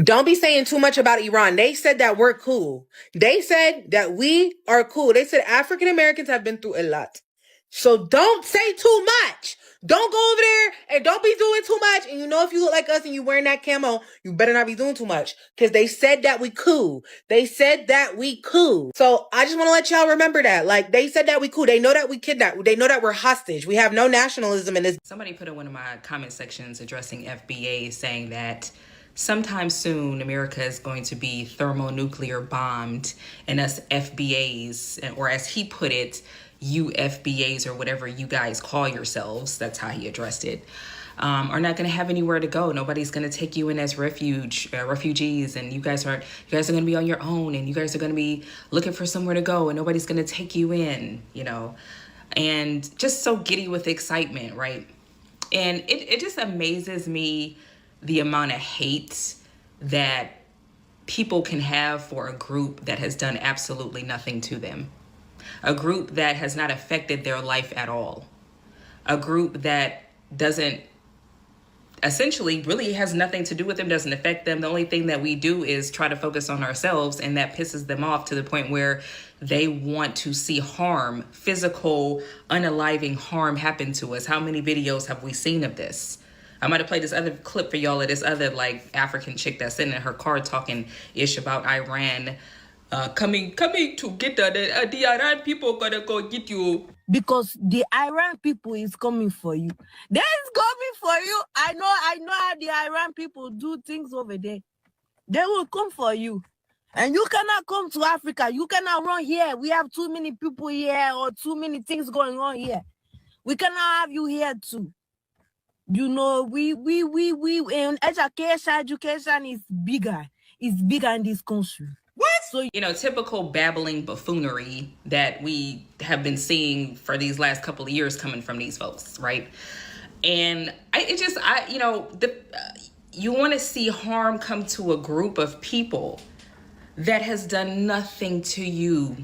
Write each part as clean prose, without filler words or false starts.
Don't be saying too much about Iran. They said that we're cool. They said that we are cool. They said African Americans have been through a lot. So don't say too much. Don't go over there and don't be doing too much. And you know, if you look like us and you wearing that camo, you better not be doing too much. Because they said that we cool. They said that we cool. So I just want to let y'all remember that. Like, they said that we cool. They know that we kidnapped. They know that we're hostage. We have no nationalism in this. Somebody put in one of my comment sections addressing FBA, saying that sometime soon America is going to be thermonuclear bombed, and us FBAs, or as he put it, you FBAs, or whatever you guys call yourselves, that's how he addressed it, are not going to have anywhere to go. Nobody's going to take you in as refugees, and you guys are going to be on your own, and you guys are going to be looking for somewhere to go, and nobody's going to take you in, you know, and just so giddy with excitement, right? And it just amazes me the amount of hate that people can have for a group that has done absolutely nothing to them. A group that has not affected their life at all. A group that doesn't, essentially really has nothing to do with them, doesn't affect them. The only thing that we do is try to focus on ourselves, and that pisses them off to the point where they want to see harm, physical, unaliving harm happen to us. How many videos have we seen of this? I might have played this other clip for y'all of this other like African chick that's sitting in her car talking ish about Iran coming to get the Iran people gonna go get you. Because the Iran people is coming for you. They're coming for you. I know how the Iran people do things over there. They will come for you. And you cannot come to Africa. You cannot run here. We have too many people here, or too many things going on here. We cannot have you here too. You know, we in education is bigger. It's bigger in this country. What? So, you know, typical babbling buffoonery that we have been seeing for these last couple of years coming from these folks, right? And you want to see harm come to a group of people that has done nothing to you.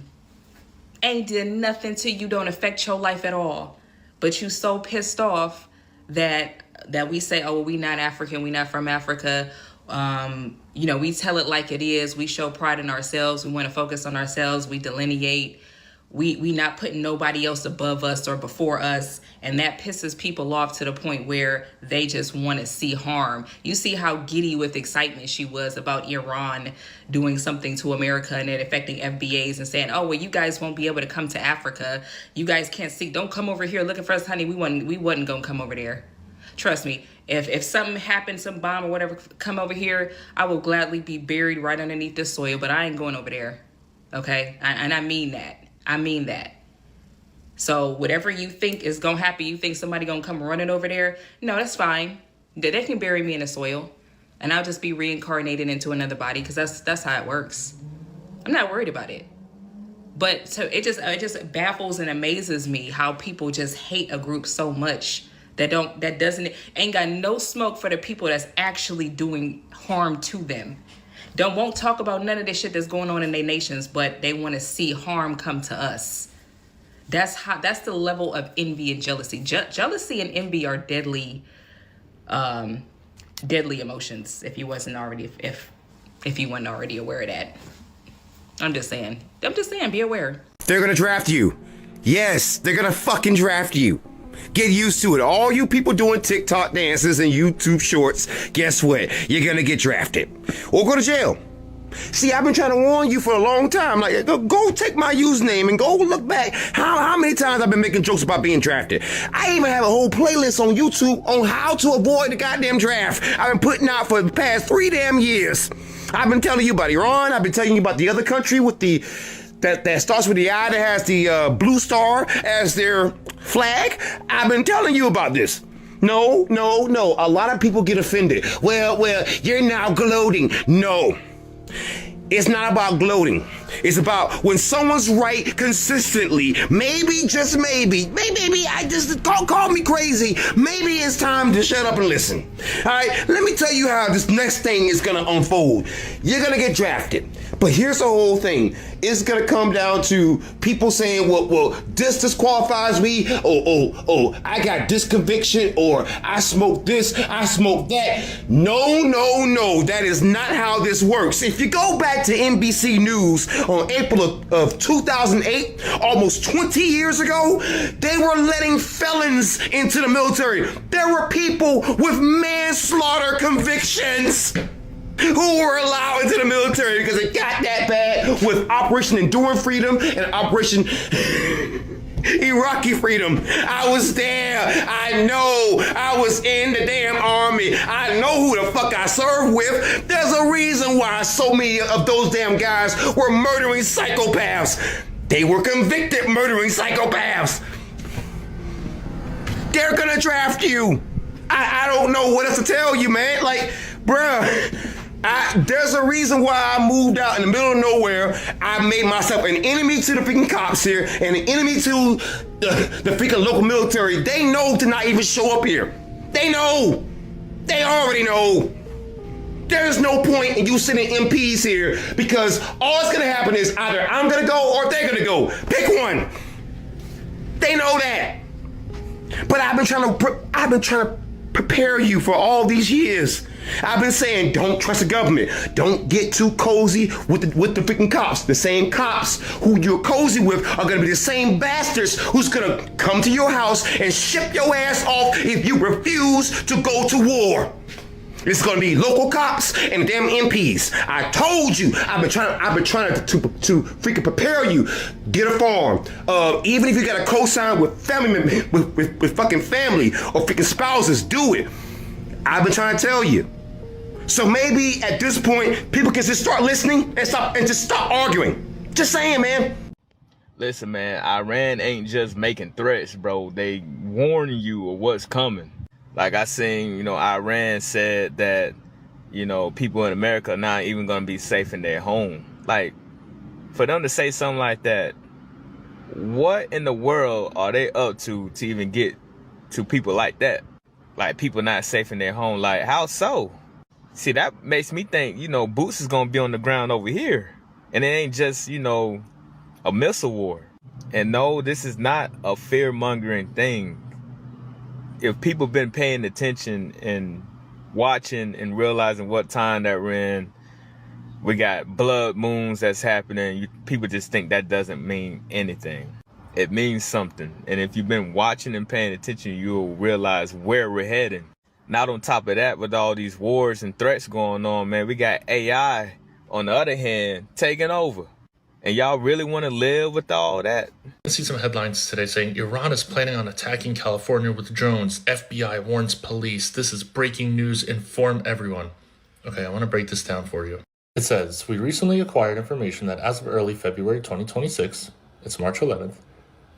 Ain't did nothing to you, don't affect your life at all. But you so pissed off that we say, oh, we not African, we not from Africa. We tell it like it is. We show pride in ourselves. We want to focus on ourselves. We delineate. We not putting nobody else above us or before us. And that pisses people off to the point where they just want to see harm. You see how giddy with excitement she was about Iran doing something to America and it affecting FBAs and saying, oh, well, you guys won't be able to come to Africa. You guys can't see. Don't come over here looking for us, honey. We wasn't going to come over there. Trust me, if something happened, some bomb or whatever, come over here, I will gladly be buried right underneath this soil, but I ain't going over there. Okay? And I mean that. I mean that. So whatever you think is going to happen, you think somebody going to come running over there? No, that's fine. They can bury me in the soil and I'll just be reincarnated into another body, because that's how it works. I'm not worried about it. But so it just baffles and amazes me how people just hate a group so much that ain't got no smoke for the people that's actually doing harm to them. Won't talk about none of this shit that's going on in their nations, but they want to see harm come to us. That's the level of envy and jealousy. Jealousy and envy are deadly emotions. If you wasn't already, if you weren't already aware of that, I'm just saying, be aware. They're gonna draft you. Yes, they're gonna fucking draft you. Get used to it. All you people doing TikTok dances and YouTube shorts, guess what? You're gonna get drafted or go to jail. See, I've been trying to warn you for a long time. Like, go take my username and go look back. How many times I've been making jokes about being drafted? I even have a whole playlist on YouTube on how to avoid the goddamn draft. I've been putting out for the past 3 damn years. I've been telling you about Iran. I've been telling you about the other country with the that starts with the I, that has the blue star as their flag. I've been telling you about this. No. A lot of people get offended. Well, you're now gloating. No, it's not about gloating. It's about when someone's right consistently. Maybe, just maybe, I just call me crazy. Maybe it's time to shut up and listen. All right, let me tell you how this next thing is gonna unfold. You're gonna get drafted. But here's the whole thing. It's gonna come down to people saying, well, this disqualifies me, oh, I got this conviction, or I smoked this, I smoked that. No, that is not how this works. If you go back to NBC News on April of 2008, almost 20 years ago, they were letting felons into the military. There were people with manslaughter convictions who were allowed into the military because it got that bad with Operation Enduring Freedom and Operation Iraqi Freedom. I was there. I know. I was in the damn army. I know who the fuck I served with. There's a reason why so many of those damn guys were murdering psychopaths. They were convicted murdering psychopaths. They're gonna draft you. I don't know what else to tell you, man. Like, bruh. There's a reason why I moved out in the middle of nowhere. I made myself an enemy to the freaking cops here and an enemy to the freaking local military. They know to not even show up here. They know. They already know. There's no point in you sending MPs here because all that's gonna happen is either I'm gonna go or they're gonna go. Pick one. They know that. But I've been trying to prepare you for all these years. I've been saying, don't trust the government. Don't get too cozy with the freaking cops. The same cops who you're cozy with are going to be the same bastards who's going to come to your house and ship your ass off if you refuse to go to war. It's going to be local cops and damn MPs. I told you. I've been trying to freaking prepare you. Get a farm. Even if you got a co-sign with family, with fucking family or freaking spouses, do it. I've been trying to tell you. So maybe at this point, people can just start listening and just stop arguing. Just saying, man. Listen, man, Iran ain't just making threats, bro. They warning you of what's coming. Like I seen, Iran said that, people in America are not even going to be safe in their home. Like, for them to say something like that, what in the world are they up to even get to people like that? Like, people not safe in their home. Like, how so? See, that makes me think, boots is going to be on the ground over here. And it ain't just, a missile war. And no, this is not a fear-mongering thing. If people been paying attention and watching and realizing what time that we're in, we got blood moons that's happening. People just think that doesn't mean anything. It means something. And if you've been watching and paying attention, you'll realize where we're heading. Not on top of that, with all these wars and threats going on, man, we got AI, on the other hand, taking over. And y'all really want to live with all that? I see some headlines today saying Iran is planning on attacking California with drones. FBI warns police. This is breaking news. Inform everyone. Okay, I want to break this down for you. It says, we recently acquired information that as of early February 2026, it's March 11th,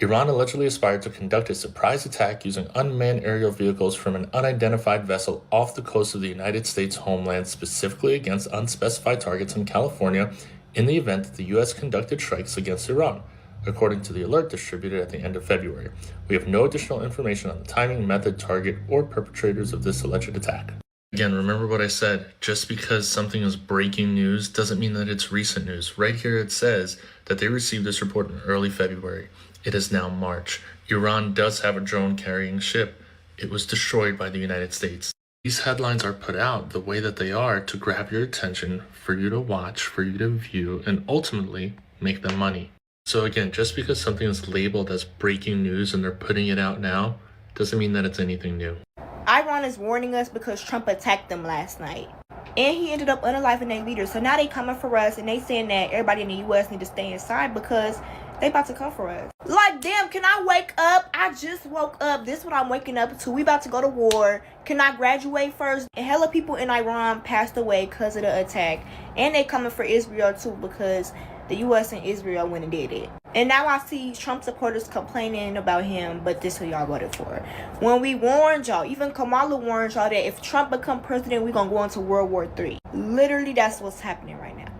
Iran allegedly aspired to conduct a surprise attack using unmanned aerial vehicles from an unidentified vessel off the coast of the United States homeland, specifically against unspecified targets in California, in the event that the U.S. conducted strikes against Iran, according to the alert distributed at the end of February. We have no additional information on the timing, method, target, or perpetrators of this alleged attack. Again, remember what I said. Just because something is breaking news doesn't mean that it's recent news. Right here it says that they received this report in early February. It is now March. Iran does have a drone-carrying ship. It was destroyed by the United States. These headlines are put out the way that they are to grab your attention, for you to watch, for you to view, and ultimately make them money. So again, just because something is labeled as breaking news and they're putting it out now, doesn't mean that it's anything new. Iran is warning us because Trump attacked them last night. And he ended up unaliving their leader. So now they coming for us and they saying that everybody in the U.S. need to stay inside because they about to come for us. Like, damn, can I wake up? I just woke up. This is what I'm waking up to. We about to go to war. Can I graduate first? And hella people in Iran passed away because of the attack. And they coming for Israel too because the U.S. and Israel went and did it. And now I see Trump supporters complaining about him, but this is who y'all voted for. When we warned y'all, even Kamala warned y'all that if Trump become president, we're going to go into World War III. Literally, that's what's happening right now.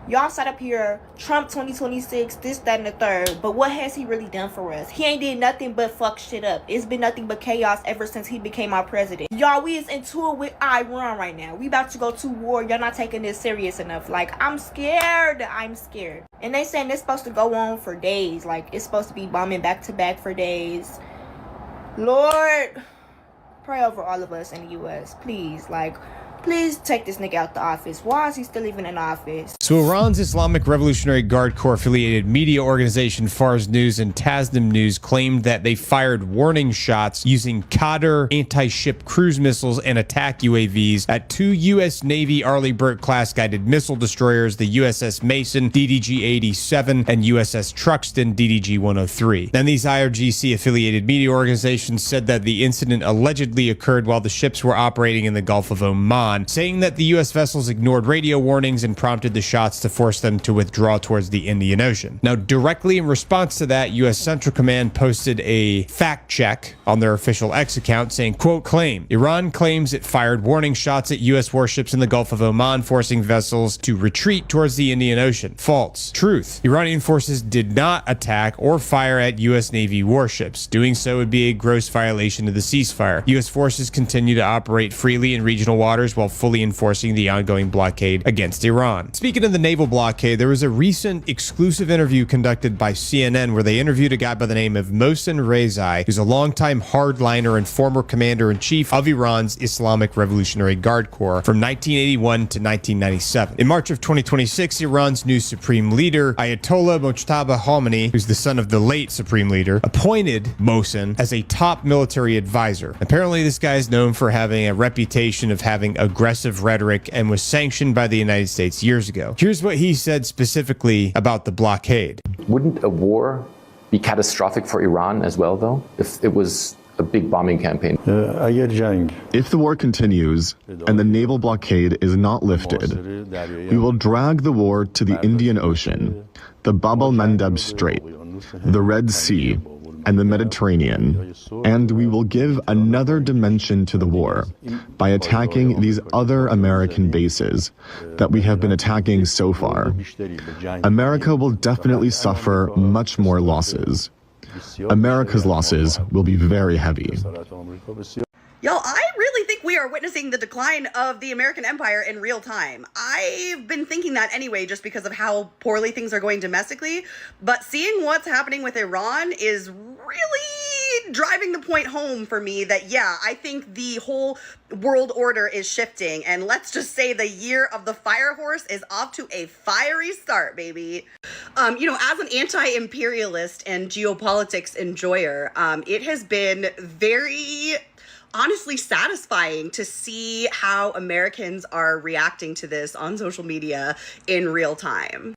Y'all sat up here, Trump 2026, this, that, and the third. But what has he really done for us? He ain't did nothing but fuck shit up. It's been nothing but chaos ever since he became our president. Y'all, we is in tour with Iran right now. We about to go to war. Y'all not taking this serious enough. Like, I'm scared. I'm scared. And they saying it's supposed to go on for days. Like, it's supposed to be bombing back to back for days. Lord, pray over all of us in the U.S. Please, like, please take this nigga out the office. Why is he still even in office? So Iran's Islamic Revolutionary Guard Corps affiliated media organization Fars News and Tasnim News claimed that they fired warning shots using Qadr anti-ship cruise missiles and attack UAVs at 2 U.S. Navy Arleigh Burke-class guided missile destroyers, the USS Mason DDG-87 and USS Truxtun DDG-103. Then these IRGC-affiliated media organizations said that the incident allegedly occurred while the ships were operating in the Gulf of Oman, saying that the U.S. vessels ignored radio warnings and prompted the shots to force them to withdraw towards the Indian Ocean. Now, directly in response to that, U.S. Central Command posted a fact check on their official X account saying, quote, claim, Iran claims it fired warning shots at U.S. warships in the Gulf of Oman, forcing vessels to retreat towards the Indian Ocean. False. Truth. Iranian forces did not attack or fire at U.S. Navy warships. Doing so would be a gross violation of the ceasefire. U.S. forces continue to operate freely in regional waters while fully enforcing the ongoing blockade against Iran. Speaking of the naval blockade, there was a recent exclusive interview conducted by CNN where they interviewed a guy by the name of Mohsen Rezai, who's a longtime hardliner and former commander-in-chief of Iran's Islamic Revolutionary Guard Corps from 1981 to 1997. In March of 2026, Iran's new supreme leader, Ayatollah Mojtaba Khomeini, who's the son of the late supreme leader, appointed Mohsen as a top military advisor. Apparently, this guy is known for having a reputation of having aggressive rhetoric and was sanctioned by the United States years ago. Here's what he said specifically about the blockade. Wouldn't a war be catastrophic for Iran as well, though, if it was a big bombing campaign? If the war continues and the naval blockade is not lifted, we will drag the war to the Indian Ocean, the Bab el-Mandeb Strait, the Red Sea, and the Mediterranean, and we will give another dimension to the war by attacking these other American bases that we have been attacking so far. America will definitely suffer much more losses. America's losses will be very heavy. Yo, I really think we are witnessing the decline of the American empire in real time. I've been thinking that anyway, just because of how poorly things are going domestically. But seeing what's happening with Iran is really driving the point home for me that, yeah, I think the whole world order is shifting. And let's just say the year of the fire horse is off to a fiery start, baby. As an anti-imperialist and geopolitics enjoyer, it has been very honestly satisfying to see how Americans are reacting to this on social media in real time.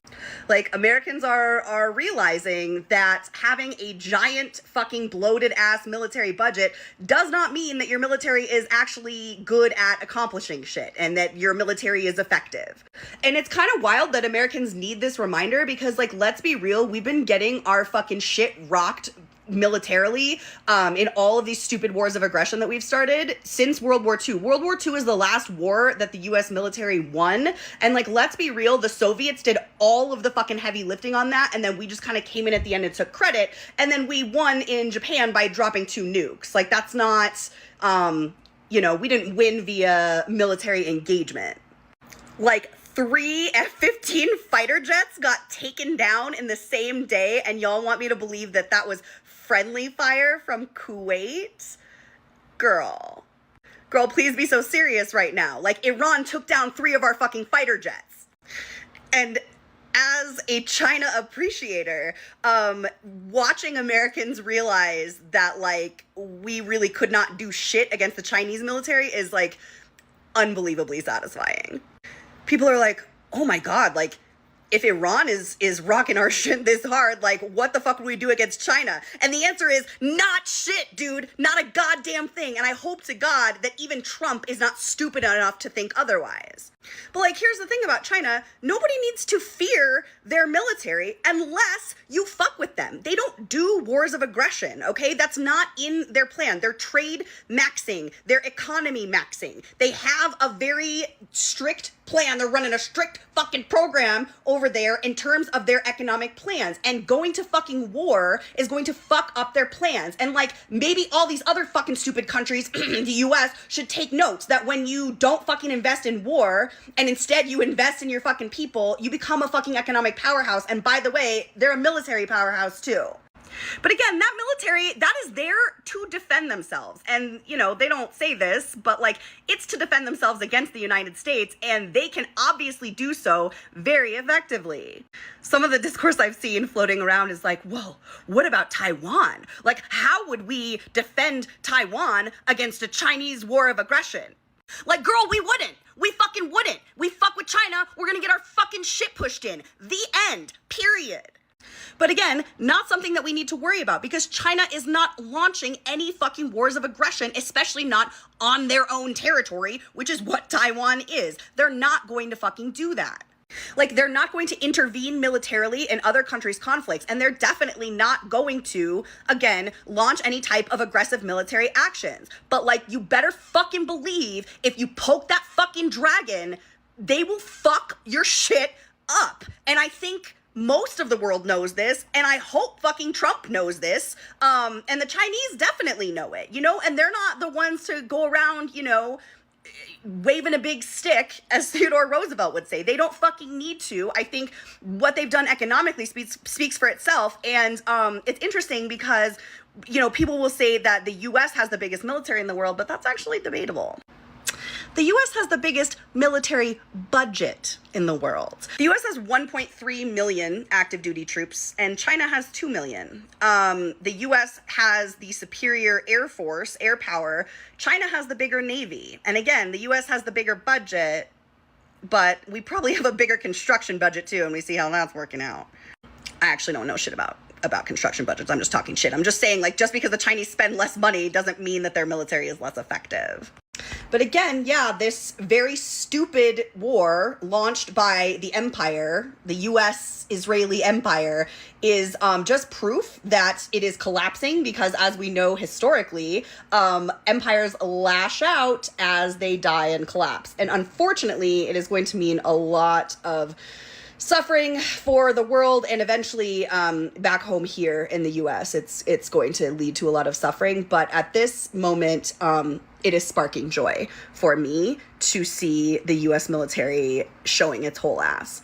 Like, Americans are realizing that having a giant fucking bloated ass military budget does not mean that your military is actually good at accomplishing shit and that your military is effective. And it's kind of wild that Americans need this reminder because, like, let's be real, we've been getting our fucking shit rocked militarily in all of these stupid wars of aggression that we've started since World War II. World War II is the last war that the US military won. And, like, let's be real, the Soviets did all of the fucking heavy lifting on that. And then we just kind of came in at the end and took credit. And then we won in Japan by dropping 2 nukes. Like, that's not, we didn't win via military engagement. Like, 3 F-15 fighter jets got taken down in the same day, and y'all want me to believe that that was friendly fire from Kuwait? Girl, please be so serious right now. Like, Iran took down 3 of our fucking fighter jets. And as a China appreciator, watching Americans realize that, like, we really could not do shit against the Chinese military is, like, unbelievably satisfying. People are like, oh my God, like, if Iran is rocking our shit this hard, like, what the fuck would we do against China? And the answer is not shit, dude. Not a goddamn thing. And I hope to God that even Trump is not stupid enough to think otherwise. But, like, here's the thing about China. Nobody needs to fear their military unless you fuck with them. They don't do wars of aggression, okay? That's not in their plan. They're trade maxing. They're economy maxing. They have a very strict plan. They're running a strict fucking program over there in terms of their economic plans. And going to fucking war is going to fuck up their plans. And like, maybe all these other fucking stupid countries, the US, should take notes that when you don't fucking invest in war and instead you invest in your fucking people, you become a fucking economic powerhouse. And by the way, they're a military powerhouse too. But again, that military, that is there to defend themselves. And, you know, they don't say this, but like, it's to defend themselves against the United States, and they can obviously do so very effectively. Some of the discourse I've seen floating around is like, well, what about Taiwan? Like, how would we defend Taiwan against a Chinese war of aggression? Like, girl, we wouldn't. We fucking wouldn't. We fuck with China, we're gonna get our fucking shit pushed in. The end. Period. But again, not something that we need to worry about, because China is not launching any fucking wars of aggression, especially not on their own territory, which is what Taiwan is. They're not going to fucking do that. Like, they're not going to intervene militarily in other countries' conflicts, and they're definitely not going to, again, launch any type of aggressive military actions. But like, you better fucking believe if you poke that fucking dragon, they will fuck your shit up. And I think most of the world knows this, and I hope fucking Trump knows this, and the Chinese definitely know it, you know, and they're not the ones to go around, you know, waving a big stick, as Theodore Roosevelt would say. They don't fucking need to. I think what they've done economically speaks for itself, and it's interesting because, you know, people will say that the U.S. has the biggest military in the world, but that's actually debatable. The U.S. has the biggest military budget in the world. The U.S. has 1.3 million active duty troops, and China has 2 million. The U.S. has the superior air force, air power. China has the bigger navy. And again, the U.S. has the bigger budget, but we probably have a bigger construction budget too, and we see how that's working out. I actually don't know shit about construction budgets. I'm just talking shit. I'm just saying, like, just because the Chinese spend less money doesn't mean that their military is less effective. But again, yeah, this very stupid war launched by the empire, the U.S.-Israeli empire, is just proof that it is collapsing, because as we know historically, empires lash out as they die and collapse. And unfortunately, it is going to mean a lot of suffering for the world, and eventually back home here in the U.S. It's going to lead to a lot of suffering. But at this moment, it is sparking joy for me to see the U.S. military showing its whole ass.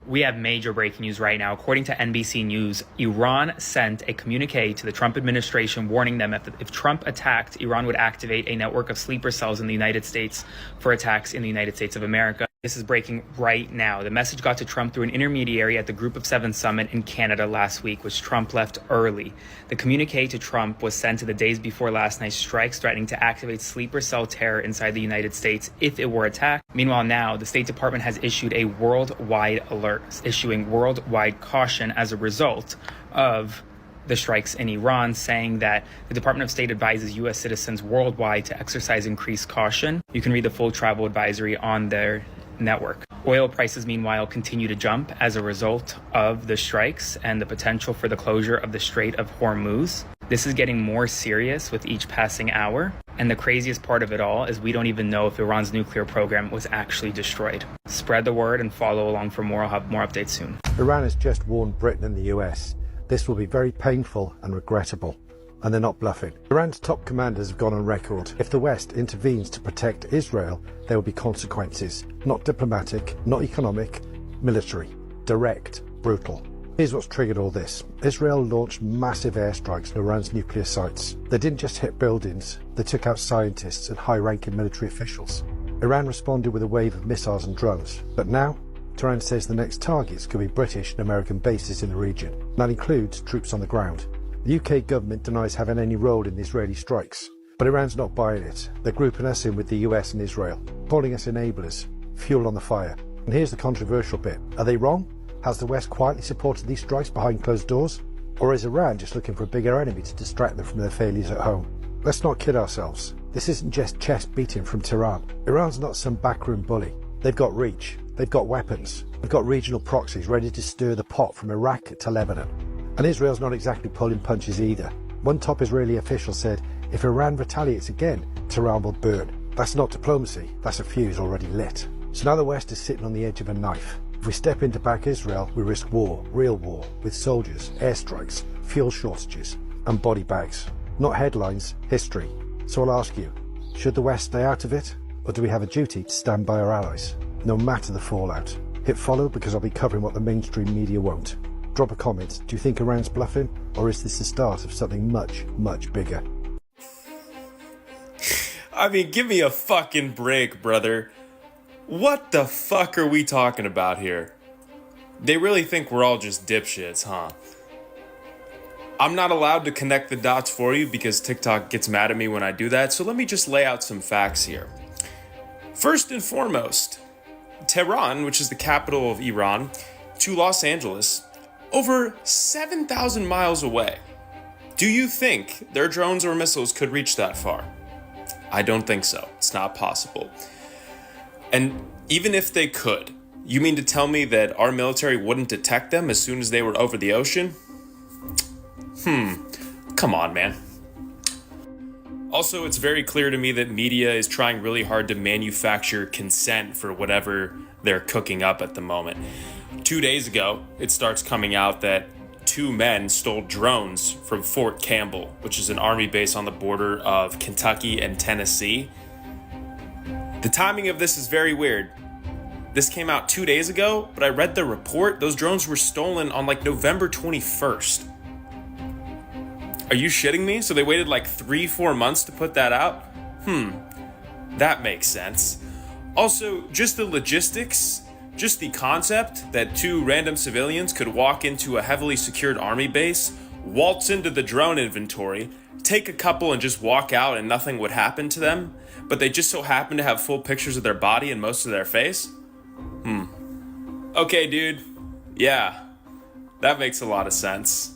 We have major breaking news right now. According to NBC News, Iran sent a communique to the Trump administration warning them if Trump attacked, Iran would activate a network of sleeper cells in the United States for attacks in the United States of America. This is breaking right now. The message got to Trump through an intermediary at the Group of Seven summit in Canada last week, which Trump left early. The communique to Trump was sent to the days before last night's strikes, threatening to activate sleeper cell terror inside the United States if it were attacked. Meanwhile, now the State Department has issued a worldwide alert, issuing worldwide caution as a result of the strikes in Iran, saying that the Department of State advises U.S. citizens worldwide to exercise increased caution. You can read the full travel advisory on their network. Oil prices, meanwhile, continue to jump as a result of the strikes and the potential for the closure of the Strait of Hormuz. This is getting more serious with each passing hour. And the craziest part of it all is we don't even know if Iran's nuclear program was actually destroyed. Spread the word and follow along for more. I'll have more updates soon. Iran has just warned Britain and the US. This will be very painful and regrettable. And they're not bluffing. Iran's top commanders have gone on record. If the West intervenes to protect Israel, there will be consequences. Not diplomatic, not economic, military. Direct, brutal. Here's what's triggered all this. Israel launched massive airstrikes on Iran's nuclear sites. They didn't just hit buildings, they took out scientists and high-ranking military officials. Iran responded with a wave of missiles and drones. But now, Tehran says the next targets could be British and American bases in the region. That includes troops on the ground. The UK government denies having any role in the Israeli strikes. But Iran's not buying it. They're grouping us in with the US and Israel, calling us enablers, fuel on the fire. And here's the controversial bit. Are they wrong? Has the West quietly supported these strikes behind closed doors? Or is Iran just looking for a bigger enemy to distract them from their failures at home? Let's not kid ourselves. This isn't just chest beating from Tehran. Iran's not some backroom bully. They've got reach. They've got weapons. They've got regional proxies ready to stir the pot from Iraq to Lebanon. And Israel's not exactly pulling punches either. One top Israeli official said, if Iran retaliates again, Tehran will burn. That's not diplomacy, that's a fuse already lit. So now the West is sitting on the edge of a knife. If we step in to back Israel, we risk war, real war, with soldiers, airstrikes, fuel shortages, and body bags. Not headlines, history. So I'll ask you, should the West stay out of it, or do we have a duty to stand by our allies, no matter the fallout? Hit follow because I'll be covering what the mainstream media won't. Drop a comment. Do you think Iran's bluffing, or is this the start of something much, much bigger? I mean, give me a fucking break, brother. What the fuck are we talking about here? They really think we're all just dipshits, huh? I'm not allowed to connect the dots for you because TikTok gets mad at me when I do that, so let me just lay out some facts here. First and foremost, Tehran, which is the capital of Iran, to Los Angeles, over 7,000 miles away. Do you think their drones or missiles could reach that far? I don't think so. It's not possible. And even if they could, you mean to tell me that our military wouldn't detect them as soon as they were over the ocean? Come on, man. Also, it's very clear to me that media is trying really hard to manufacture consent for whatever they're cooking up at the moment. 2 days ago, it starts coming out that 2 men stole drones from Fort Campbell, which is an army base on the border of Kentucky and Tennessee. The timing of this is very weird. This came out 2 days ago, but I read the report. Those drones were stolen on like November 21st. Are you shitting me? So they waited like 3-4 months to put that out? That makes sense. Also, just the logistics, just the concept that 2 random civilians could walk into a heavily secured army base, waltz into the drone inventory, take a couple and just walk out and nothing would happen to them, but they just so happen to have full pictures of their body and most of their face? Okay, dude. Yeah, that makes a lot of sense.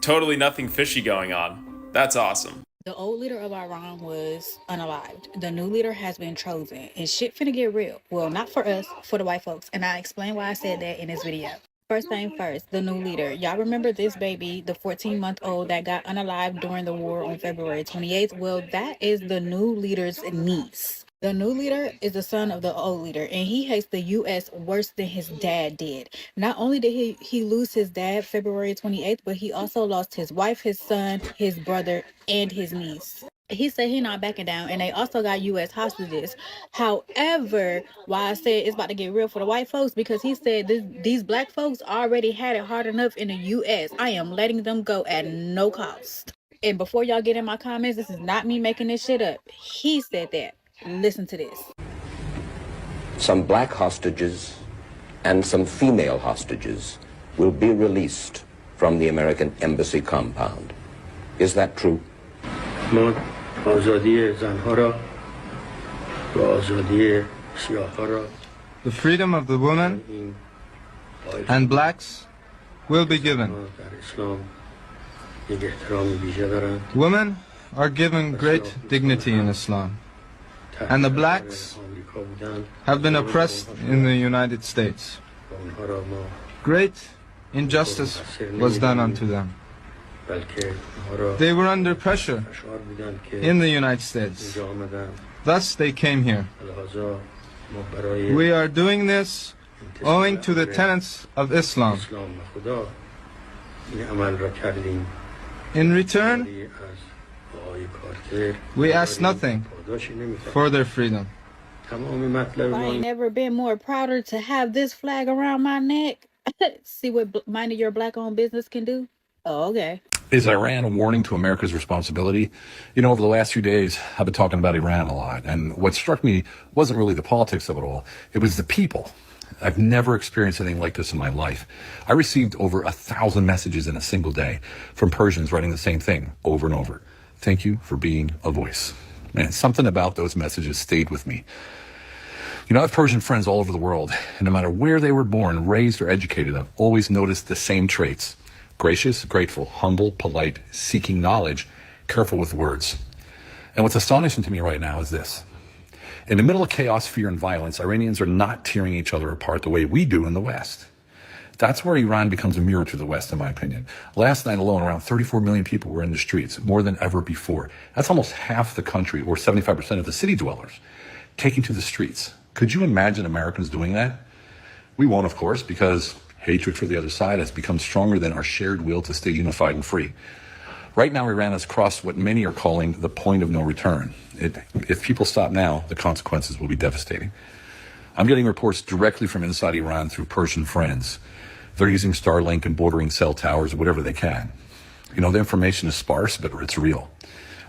Totally nothing fishy going on. That's awesome. The old leader of Iran was unalived. The new leader has been chosen. And shit finna get real. Well, not for us, for the white folks. And I explain why I said that in this video. First thing first, the new leader. Y'all remember this baby, the 14-month-old that got unalived during the war on February 28th? Well, that is the new leader's niece. The new leader is the son of the old leader, and he hates the U.S. worse than his dad did. Not only did he lose his dad February 28th, but he also lost his wife, his son, his brother, and his niece. He said he not backing down, and they also got U.S. hostages. However, why I said it's about to get real for the white folks, because he said these black folks already had it hard enough in the U.S. I am letting them go at no cost. And before y'all get in my comments, this is not me making this shit up. He said that. Listen to this. Some black hostages and some female hostages will be released from the American embassy compound. Is that true? The freedom of the women and blacks will be given. Women are given great dignity in Islam, and the blacks have been oppressed in the United States. Great injustice was done unto them. They were under pressure in the United States. Thus they came here. We are doing this owing to the tenets of Islam. In return, we ask nothing for their freedom. I ain't never been more prouder to have this flag around my neck. See what minding your black-owned business can do? Oh, okay. Is Iran a warning to America's responsibility? You know, over the last few days, I've been talking about Iran a lot. And what struck me wasn't really the politics of it all. It was the people. I've never experienced anything like this in my life. I received over 1,000 messages in a single day from Persians writing the same thing over and over. Thank you for being a voice. Man, something about those messages stayed with me. You know, I have Persian friends all over the world, and no matter where they were born, raised, or educated, I've always noticed the same traits. Gracious, grateful, humble, polite, seeking knowledge, careful with words. And what's astonishing to me right now is this. In the middle of chaos, fear, and violence, Iranians are not tearing each other apart the way we do in the West. That's where Iran becomes a mirror to the West, in my opinion. Last night alone, around 34 million people were in the streets, more than ever before. That's almost half the country, or 75% of the city dwellers, taking to the streets. Could you imagine Americans doing that? We won't, of course, because hatred for the other side has become stronger than our shared will to stay unified and free. Right now, Iran has crossed what many are calling the point of no return. If people stop now, the consequences will be devastating. I'm getting reports directly from inside Iran through Persian friends. They're using Starlink and bordering cell towers, whatever they can. You know, the information is sparse, but it's real.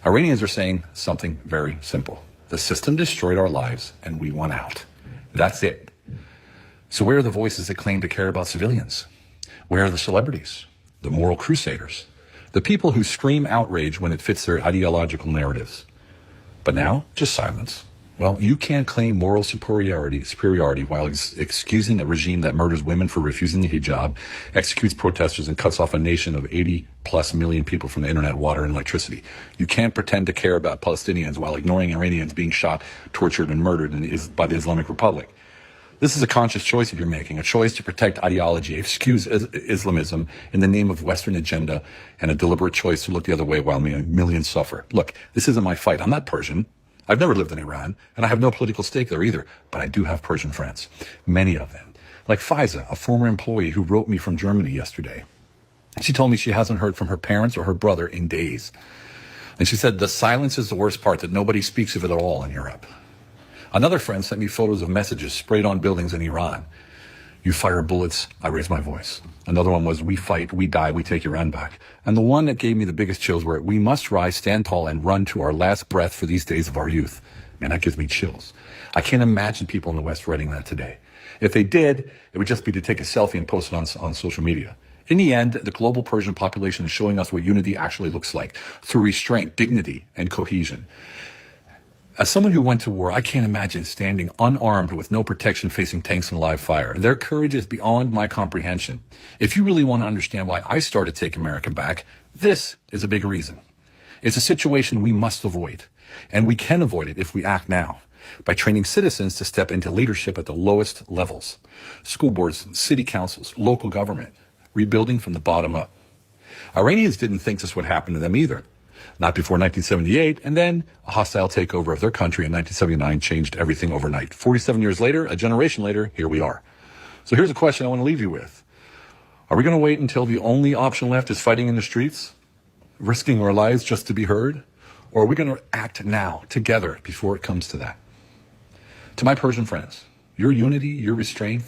Iranians are saying something very simple. The system destroyed our lives, and we want out. That's it. So where are the voices that claim to care about civilians? Where are the celebrities, the moral crusaders, the people who scream outrage when it fits their ideological narratives? But now, just silence. Well, you can't claim moral superiority while excusing a regime that murders women for refusing the hijab, executes protesters, and cuts off a nation of 80+ million people from the internet, water, and electricity. You can't pretend to care about Palestinians while ignoring Iranians being shot, tortured, and murdered by the Islamic Republic. This is a conscious choice that you're making, a choice to protect ideology, excuse Islamism in the name of Western agenda, and a deliberate choice to look the other way while millions suffer. Look, this isn't my fight. I'm not Persian. I've never lived in Iran, and I have no political stake there either, but I do have Persian friends, many of them. Like Faiza, a former employee who wrote me from Germany yesterday. She told me she hasn't heard from her parents or her brother in days. And she said the silence is the worst part, that nobody speaks of it at all in Europe. Another friend sent me photos of messages sprayed on buildings in Iran. You fire bullets, I raise my voice. Another one was, we fight, we die, we take Iran back. And the one that gave me the biggest chills were, we must rise, stand tall, and run to our last breath for these days of our youth. Man, that gives me chills. I can't imagine people in the West writing that today. If they did, it would just be to take a selfie and post it on social media. In the end, the global Persian population is showing us what unity actually looks like, through restraint, dignity, and cohesion. As someone who went to war, I can't imagine standing unarmed with no protection facing tanks and live fire. Their courage is beyond my comprehension. If you really want to understand why I started Take America Back, this is a big reason. It's a situation we must avoid, and we can avoid it if we act now, by training citizens to step into leadership at the lowest levels. School boards, city councils, local government, rebuilding from the bottom up. Iranians didn't think this would happen to them either. Not before 1978, and then a hostile takeover of their country in 1979 changed everything overnight. 47 years later, a generation later, here we are. So here's a question I want to leave you with. Are we going to wait until the only option left is fighting in the streets, risking our lives just to be heard? Or are we going to act now, together, before it comes to that? To my Persian friends, your unity, your restraint,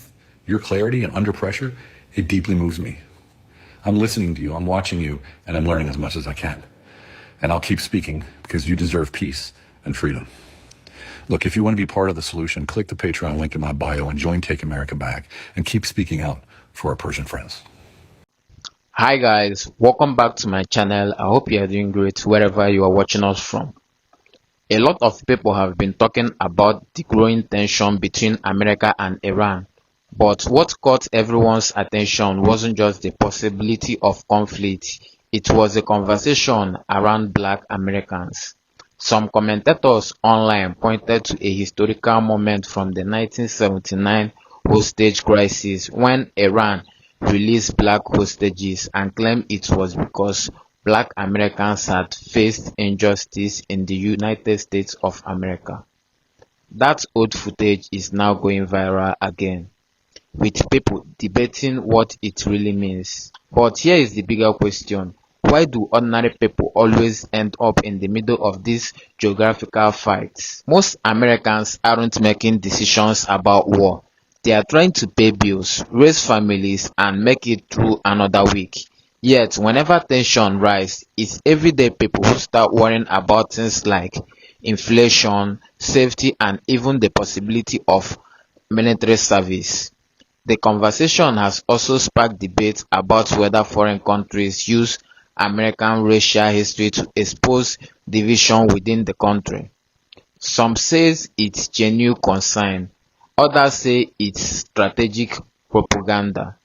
your clarity and under pressure, it deeply moves me. I'm listening to you, I'm watching you, and I'm learning as much as I can. And I'll keep speaking because you deserve peace and freedom. Look, if you want to be part of the solution, click the Patreon link in my bio and join Take America Back and keep speaking out for our Persian friends. Hi guys, welcome back to my channel. I hope you are doing great wherever you are watching us from. A lot of people have been talking about the growing tension between America and Iran. But what caught everyone's attention wasn't just the possibility of conflict. It was a conversation around Black Americans. Some commentators online pointed to a historical moment from the 1979 hostage crisis when Iran released Black hostages and claimed it was because Black Americans had faced injustice in the United States of America. That old footage is now going viral again, with people debating what it really means. But here is the bigger question. Why do ordinary people always end up in the middle of these geographical fights? Most Americans aren't making decisions about war. They are trying to pay bills, raise families, and make it through another week. Yet, whenever tension rises, it's everyday people who start worrying about things like inflation, safety, and even the possibility of military service. The conversation has also sparked debate about whether foreign countries use American racial history to expose division within the country. Some say it's genuine concern, others say it's strategic propaganda.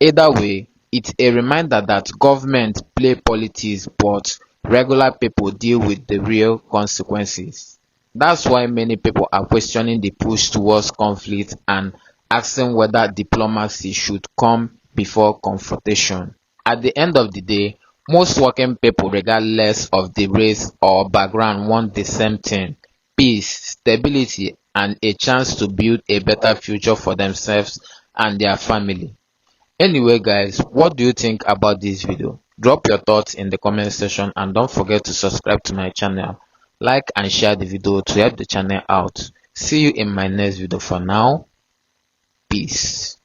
Either way, it's a reminder that government play politics but regular people deal with the real consequences. That's why many people are questioning the push towards conflict and asking whether diplomacy should come before confrontation. At the end of the day, most working people, regardless of the race or background, want the same thing: peace, stability, and a chance to build a better future for themselves and their family. Anyway guys, what do you think about this video? Drop your thoughts in the comment section and don't forget to subscribe to my channel, like and share the video to help the channel out. See you in my next video. For now, peace.